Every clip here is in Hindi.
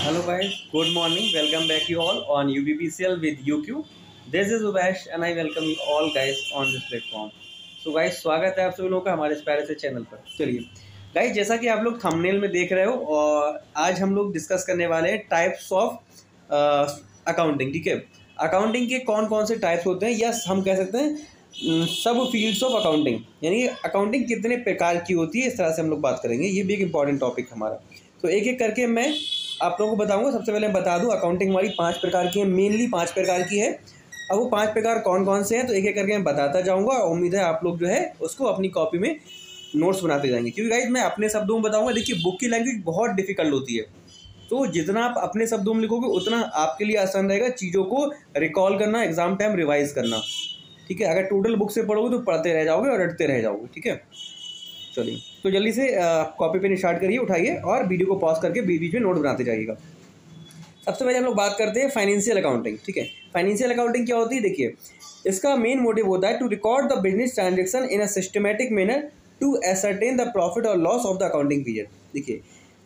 Hello guys, good morning. Welcome back you all on UBPCL with UQ. This is Ubesh and I welcome you all guys on this platform. So guys, स्वागत है आप सभी लोगों का हमारे इस प्यारे से चैनल पर। चलिए गाइस, जैसा कि आप लोग थंबनेल में देख रहे हो, और आज हम लोग डिस्कस करने वाले हैं टाइप्स ऑफ अकाउंटिंग। ठीक है, अकाउंटिंग के कौन कौन से टाइप्स होते हैं, या हम कह सकते हैं सब फील्ड्स ऑफ अकाउंटिंग, यानी अकाउंटिंग कितने प्रकार की होती है, इस तरह से हम लोग बात करेंगे। ये भी एक इंपॉर्टेंट टॉपिक हमारा। तो एक एक करके मैं आप लोगों को बताऊंगा। सबसे पहले मैं बता दूं, अकाउंटिंग हमारी 5 प्रकार की है, मेनली 5 प्रकार की है। अब वो 5 प्रकार कौन कौन से हैं तो एक एक करके मैं बताता जाऊंगा, और उम्मीद है आप लोग जो है उसको अपनी कॉपी में नोट्स बनाते जाएंगे। क्योंकि गाइज मैं अपने शब्दों में बताऊंगा। देखिए, बुक की लैंग्वेज बहुत डिफिकल्ट होती है, तो जितना आप अपने शब्दों में लिखोगे उतना आपके लिए आसान रहेगा चीज़ों को रिकॉल करना, एग्जाम टाइम रिवाइज करना। ठीक है, अगर टोटल बुक से पढ़ोगे तो पढ़ते रह जाओगे और रटते रह जाओगे। ठीक है, चलिए तो जल्दी से कॉपी पेन स्टार्ट करिए, उठाइए और वीडियो को पॉज करके बीच बीच में नोट बनाते जाइएगा। सबसे पहले हम लोग बात करते हैं फाइनेंशियल अकाउंटिंग। ठीक है, फाइनेंशियल अकाउंटिंग क्या होती है? देखिए, इसका मेन मोटिव होता है to record the business transaction in a systematic manner to ascertain the profit और loss of the accounting period. देखिए,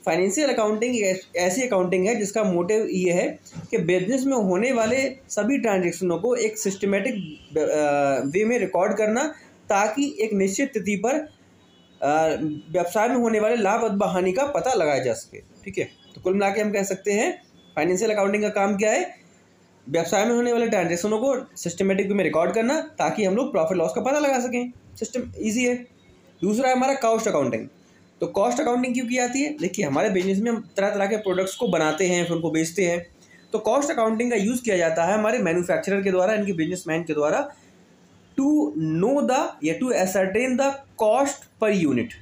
फाइनेंशियल अकाउंटिंग ऐसी अकाउंटिंग है जिसका मोटिव ये है कि बिजनेस में होने वाले सभी ट्रांजेक्शनों को एक सिस्टमैटिक वे में रिकॉर्ड करना, ताकि एक निश्चित तिथि पर व्यवसाय में होने वाले लाभ अथवा हानि का पता लगाया जा सके। ठीक है, तो कुल मिला के हम कह सकते हैं फाइनेंशियल अकाउंटिंग का काम क्या है? व्यवसाय में होने वाले ट्रांजेक्शनों को सिस्टमेटिक वे में रिकॉर्ड करना, ताकि हम लोग प्रॉफिट लॉस का पता लगा सकें। सिस्टम ईजी है। दूसरा है हमारा कॉस्ट अकाउंटिंग। तो कॉस्ट अकाउंटिंग क्यों की जाती है? देखिए, हमारे बिजनेस में हम तरह तरह के प्रोडक्ट्स को बनाते हैं, फिर उनको बेचते हैं। तो कॉस्ट अकाउंटिंग का यूज़ किया जाता है हमारे मैन्युफैक्चरर के द्वारा, इनके बिजनेसमैन के द्वारा, टू नो द या to ascertain the cost per unit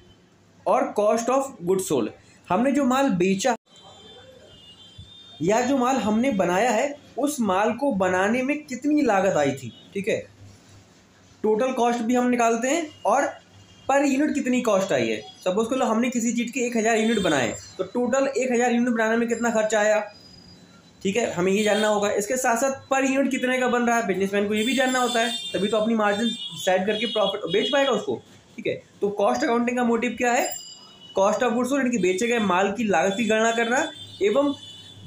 और कॉस्ट ऑफ गुड सोल्ड। हमने जो माल बेचा या जो माल हमने बनाया है, उस माल को बनाने में कितनी लागत आई थी। ठीक है, टोटल कॉस्ट भी हम निकालते हैं और पर यूनिट कितनी कॉस्ट आई है। सपोज करो हमने किसी चीज़ के 1000 यूनिट बनाए, तो टोटल 1000 यूनिट बनाने में कितना खर्चा आया। ठीक है, हमें ये जानना होगा। इसके साथ साथ पर यूनिट कितने का बन रहा है, बिजनेसमैन को ये भी जानना होता है, तभी तो अपनी मार्जिन सेट करके प्रॉफिट बेच पाएगा उसको। ठीक है, तो कॉस्ट अकाउंटिंग का मोटिव क्या है? कॉस्ट ऑफ गुड्स सोल्ड, यानी कि बेचे गए माल की लागत की गणना करना, एवं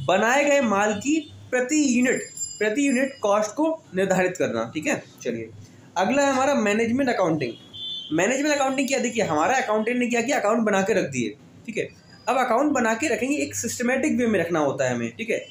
बनाए गए माल की प्रति यूनिट कॉस्ट को निर्धारित करना। ठीक है, चलिए अगला है हमारा मैनेजमेंट अकाउंटिंग। मैनेजमेंट अकाउंटिंग क्या? देखिए, हमारा अकाउंटेंट ने क्या किया, अकाउंट बना के रख दिए। ठीक है, अब अकाउंट बना के रखेंगे, एक सिस्टमेटिक वे में रखना होता है हमें। ठीक है,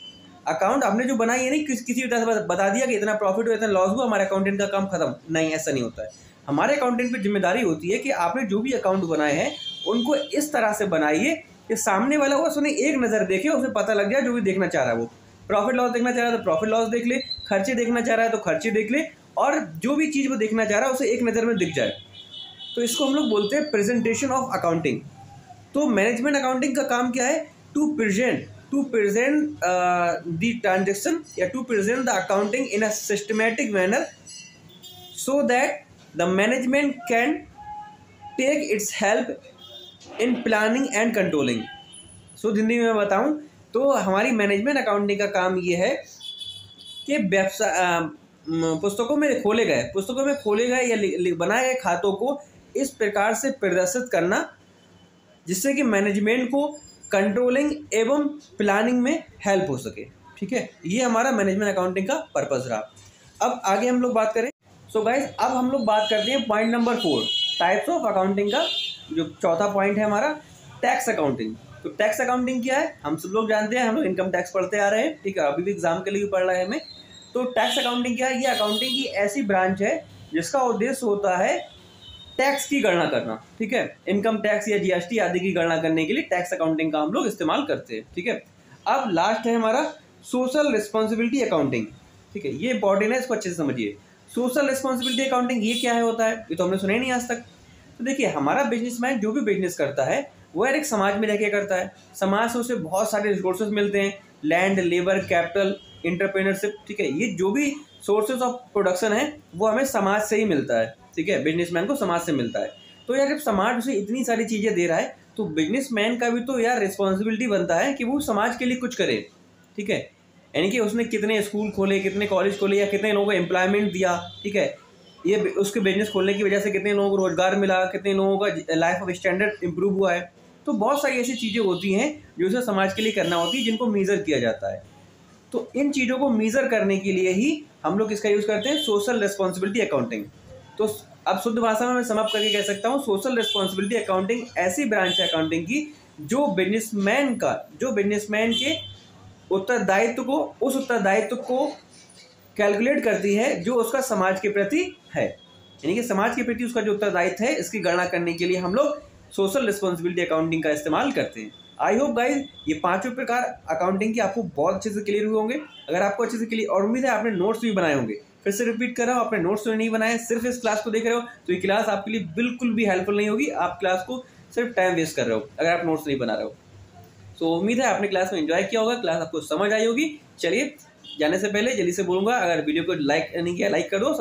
अकाउंट हमने जो बनाई है नहीं किसी तरह से बता दिया कि इतना प्रॉफिट हुआ, इतना लॉस हुआ, हमारे अकाउंटेंट का काम खत्म। नहीं, ऐसा नहीं होता है। हमारे अकाउंटेंट पर जिम्मेदारी होती है कि आपने जो भी अकाउंट बनाए हैं उनको इस तरह से बनाइए कि सामने वाला वो उन्हें एक नज़र देखे, उसे पता लग जाए जो भी देखना चाह रहा है। वो प्रॉफिट लॉस देखना चाह रहा है तो प्रॉफिट लॉस देख ले, खर्चे देखना चाह रहा है तो खर्चे देख ले, और जो भी चीज़ वो देखना चाह रहा है उसे एक नज़र में दिख जाए। तो इसको हम लोग बोलते हैं प्रेजेंटेशन ऑफ अकाउंटिंग। तो मैनेजमेंट अकाउंटिंग का काम क्या है? टू प्रेजेंट द ट्रांजेक्शन या to present the accounting in a systematic manner so that the management can take its help in planning and controlling. So Hindi में मैं बताऊं तो हमारी मैनेजमेंट अकाउंटिंग का काम ये है कि पुस्तकों में खोले गए या बनाए गए खातों को इस प्रकार से प्रदर्शित करना जिससे कि मैनेजमेंट को कंट्रोलिंग एवं प्लानिंग में हेल्प हो सके। ठीक है, ये हमारा मैनेजमेंट अकाउंटिंग का पर्पस रहा। अब आगे हम लोग बात करें। सो गाइज, अब हम लोग बात करते हैं point number 4, types of accounting का। जो चौथा पॉइंट है हमारा, टैक्स अकाउंटिंग। तो टैक्स अकाउंटिंग क्या है? हम सब लोग जानते हैं, हम लोग इनकम टैक्स पढ़ते आ रहे हैं। ठीक है, अभी भी एग्जाम के लिए भी पढ़ रहे हैं हमें। तो टैक्स अकाउंटिंग क्या है? ये अकाउंटिंग की ऐसी ब्रांच है जिसका उद्देश्य होता है टैक्स की गणना करना। ठीक है, इनकम टैक्स या जीएसटी आदि की गणना करने के लिए टैक्स अकाउंटिंग का हम लोग इस्तेमाल करते हैं। ठीक है, अब लास्ट है हमारा सोशल रिस्पॉन्सिबिलिटी अकाउंटिंग। ठीक है, ये इंपॉर्टेंट है, इसको अच्छे से समझिए। सोशल रिस्पॉन्सिबिलिटी अकाउंटिंग ये क्या है होता है, ये तो हमने सुना ही नहीं आज तक। तो देखिए, हमारा बिजनेसमैन जो भी बिजनेस करता है वो यार एक समाज में रह के करता है। समाज से उसे बहुत सारे रिसोर्सेज मिलते हैं, लैंड, लेबर, कैपिटल, एंटरप्रेन्योरशिप। ठीक है, ये जो भी सोर्सेज ऑफ प्रोडक्शन है वो हमें समाज से ही मिलता है। ठीक है, बिजनेसमैन को समाज से मिलता है। तो यार जब समाज उसे इतनी सारी चीज़ें दे रहा है तो बिजनेसमैन का भी तो यार रिस्पॉन्सिबिलिटी बनता है कि वो समाज के लिए कुछ करे। ठीक है, यानी कि उसने कितने स्कूल खोले, कितने कॉलेज खोले, या कितने लोगों को एम्प्लॉयमेंट दिया। ठीक है, ये उसके बिजनेस खोलने की वजह से कितने लोगों को रोजगार मिला, कितने लोगों का लाइफ ऑफ स्टैंडर्ड इंप्रूव हुआ है। तो बहुत सारी ऐसी चीज़ें होती हैं जो उसे समाज के लिए करना होती है, जिनको मेज़र किया जाता है। तो इन चीज़ों को मेज़र करने के लिए ही हम लोग इसका यूज़ करते हैं, सोशल रिस्पॉन्सिबिलिटी अकाउंटिंग। तो अब शुद्ध भाषा में मैं सम अप करके कह सकता हूँ, सोशल रिस्पॉन्सिबिलिटी अकाउंटिंग ऐसी ब्रांच है अकाउंटिंग की जो बिजनेसमैन के उत्तरदायित्व को, उस उत्तरदायित्व को कैलकुलेट करती है जो उसका समाज के प्रति है। यानी कि समाज के प्रति उसका जो उत्तरदायित्व है, इसकी गणना करने के लिए हम लोग सोशल रिस्पॉन्सिबिलिटी अकाउंटिंग का इस्तेमाल करते हैं। आई होप गाइज ये पांचों प्रकार अकाउंटिंग के आपको बहुत अच्छे से क्लियर हुए होंगे। अगर आपको अच्छे से क्लियर, और उम्मीद है आपने नोट्स भी बनाए होंगे। फिर से रिपीट कर रहा हूँ, आपने नोट्स तो नहीं बनाए, सिर्फ इस क्लास को देख रहे हो तो ये क्लास आपके लिए बिल्कुल भी हेल्पफुल नहीं होगी। आप क्लास को सिर्फ टाइम वेस्ट कर रहे हो अगर आप नोट्स नहीं बना रहे हो। सो उम्मीद है आपने क्लास में एंजॉय किया होगा, क्लास आपको समझ आई होगी। चलिए, जाने से पहले जल्दी से बोलूँगा, अगर वीडियो को लाइक नहीं किया, लाइक कर दो।